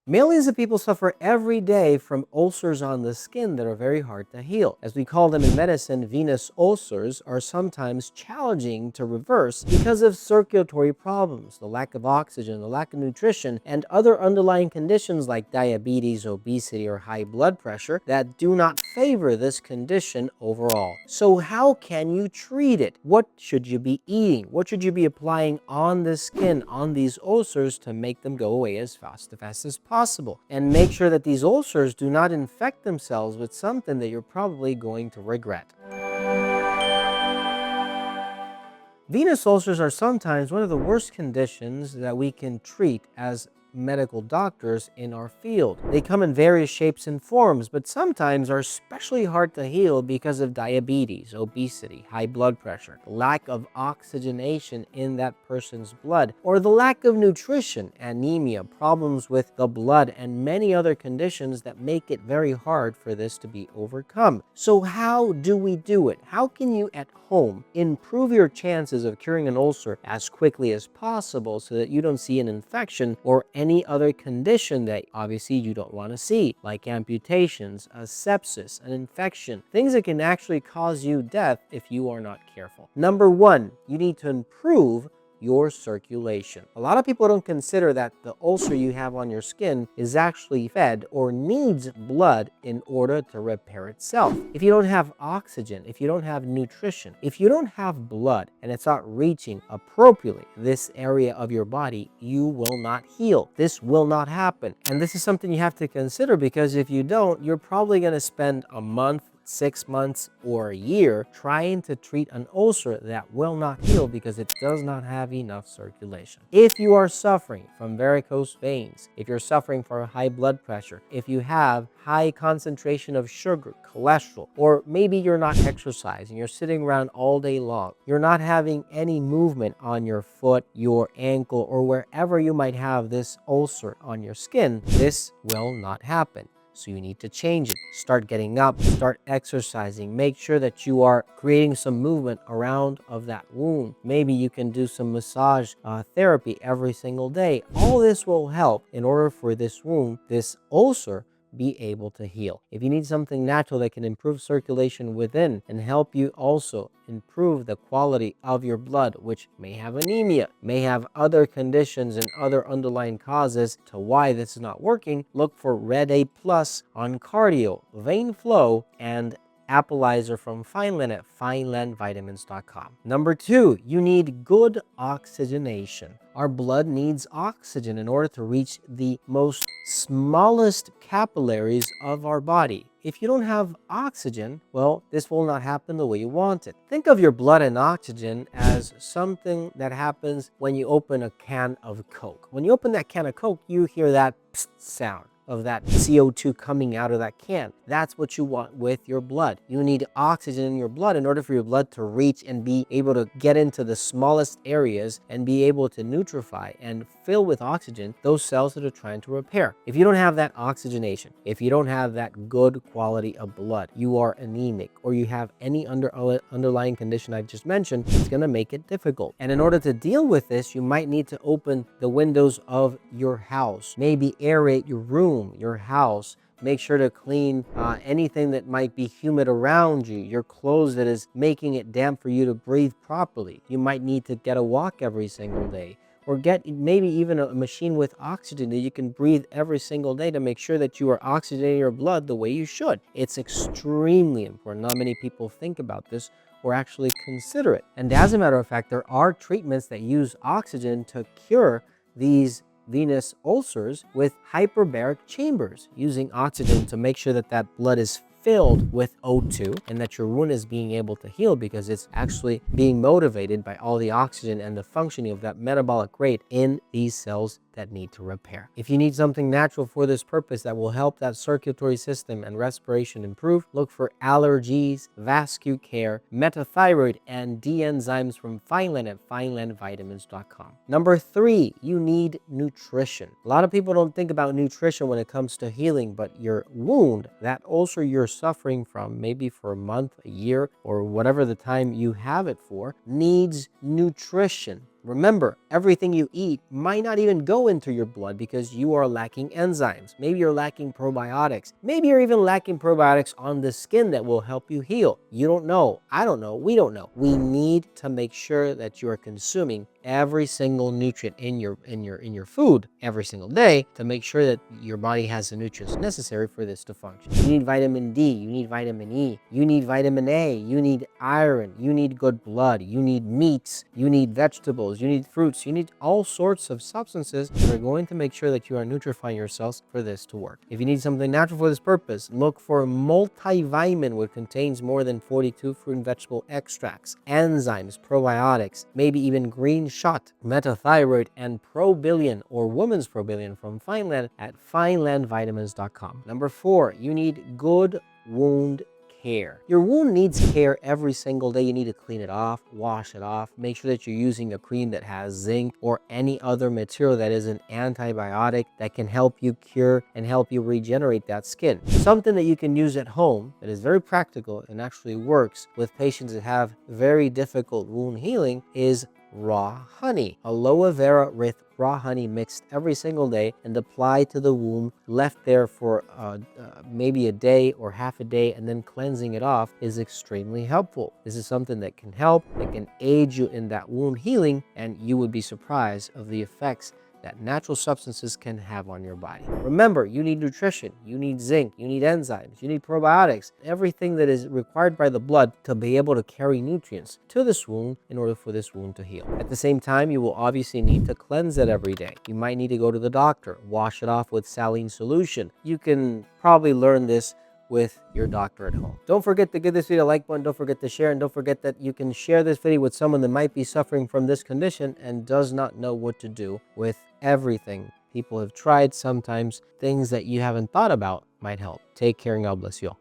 Millions of people suffer every day from ulcers on the skin that are very hard to heal. As we call them in medicine, venous ulcers are sometimes challenging to reverse because of circulatory problems, the lack of oxygen, the lack of nutrition, and other underlying conditions like diabetes, obesity, or high blood pressure that do not favor this condition overall. So how can you treat it? What should you be eating? What should you be applying on the skin, on these ulcers, to make them go away as fast as possible? And make sure that these ulcers do not infect themselves with something that you're probably going to regret. Venous ulcers are sometimes one of the worst conditions that we can treat as medical doctors in our field. They come in various shapes and forms, but sometimes are especially hard to heal because of diabetes, obesity, high blood pressure, lack of oxygenation in that person's blood, or the lack of nutrition, anemia, problems with the blood, and many other conditions that make it very hard for this to be overcome. So how do we do it? How can you at home improve your chances of curing an ulcer as quickly as possible so that you don't see an infection or any other condition that obviously you don't want to see, like amputations, a sepsis, an infection, things that can actually cause you death if you are not careful? Number one, you need to improve your circulation. A lot of people don't consider that the ulcer you have on your skin is actually fed or needs blood in order to repair itself. If you don't have oxygen, if you don't have nutrition, if you don't have blood and it's not reaching appropriately this area of your body, you will not heal. This will not happen. And this is something you have to consider, because if you don't, you're probably going to spend a month, 6 months, or a year trying to treat an ulcer that will not heal because it does not have enough circulation. If you are suffering from varicose veins, if you're suffering from high blood pressure, if you have high concentration of sugar, cholesterol, or maybe you're not exercising, you're sitting around all day long, you're not having any movement on your foot, your ankle, or wherever you might have this ulcer on your skin, this will not happen. So you need to change it. Start getting up, start exercising. Make sure that you are creating some movement around of that wound. Maybe you can do some massage therapy every single day. All this will help in order for this wound, this ulcer, be able to heal. If you need something natural that can improve circulation within and help you also improve the quality of your blood, which may have anemia, may have other conditions and other underlying causes to why this is not working, look for Red A Plus on cardio, vein flow, and Appleizer from Fineland at finelandvitamins.com. Number two, you need good oxygenation. Our blood needs oxygen in order to reach the most smallest capillaries of our body. If you don't have oxygen, well, this will not happen the way you want it. Think of your blood and oxygen as something that happens when you open a can of Coke. When you open that can of Coke, you hear that psst sound of that CO2 coming out of that can. That's what you want with your blood. You need oxygen in your blood in order for your blood to reach and be able to get into the smallest areas and be able to nutrify and fill with oxygen those cells that are trying to repair. If you don't have that oxygenation, if you don't have that good quality of blood, you are anemic, or you have any underlying condition I've just mentioned, it's going to make it difficult. And in order to deal with this, you might need to open the windows of your house, maybe aerate your room, your house. Make sure to clean anything that might be humid around you, your clothes that is making it damp for you to breathe properly. You might need to get a walk every single day, or get maybe even a machine with oxygen that you can breathe every single day to make sure that you are oxygenating your blood the way you should. It's extremely important. Not many people think about this or actually consider it. And as a matter of fact, there are treatments that use oxygen to cure these venous ulcers with hyperbaric chambers, using oxygen to make sure that that blood is filled with O2 and that your wound is being able to heal because it's actually being motivated by all the oxygen and the functioning of that metabolic rate in these cells that need to repair. If you need something natural for this purpose that will help that circulatory system and respiration improve, look for Allergies, Vascular Care, Metathyroid, and D-enzymes from Fineland at finelandvitamins.com. Number three, you need nutrition. A lot of people don't think about nutrition when it comes to healing, but your wound, that ulcer you're suffering from, maybe for a month, a year, or whatever the time you have it for, needs nutrition. Remember, everything you eat might not even go into your blood because you are lacking enzymes. Maybe you're lacking probiotics. Maybe you're even lacking probiotics on the skin that will help you heal. You don't know. I don't know. We don't know. We need to make sure that you are consuming every single nutrient in your food every single day to make sure that your body has the nutrients necessary for this to function. You need vitamin D, you need vitamin E, you need vitamin A, you need iron, you need good blood, you need meats, you need vegetables, you need fruits, you need all sorts of substances that are going to make sure that you are nutrifying yourselves for this to work. If you need something natural for this purpose, look for multivitamin, which contains more than 42 fruit and vegetable extracts, enzymes, probiotics, maybe even green shot, metathyroid, and probillion or woman's probillion from Fineland at finelandvitamins.com. Number 4, you need good wound care. Your wound needs care every single day. You need to clean it off, wash it off, make sure that you're using a cream that has zinc or any other material that is an antibiotic that can help you cure and help you regenerate that skin. Something that you can use at home that is very practical and actually works with patients that have very difficult wound healing is raw honey. Aloe vera with raw honey mixed every single day and applied to the wound, left there for maybe a day or half a day, and then cleansing it off is extremely helpful. This is something that can help, that can aid you in that wound healing, and you would be surprised of the effects that natural substances can have on your body. Remember, you need nutrition, you need zinc, you need enzymes, you need probiotics, everything that is required by the blood to be able to carry nutrients to this wound in order for this wound to heal. At the same time, you will obviously need to cleanse it every day. You might need to go to the doctor, wash it off with saline solution. You can probably learn this with your doctor at home. Don't forget to give this video a like button, don't forget to share, and don't forget that you can share this video with someone that might be suffering from this condition and does not know what to do with everything people have tried. Sometimes things that you haven't thought about might help. Take care and God bless you all.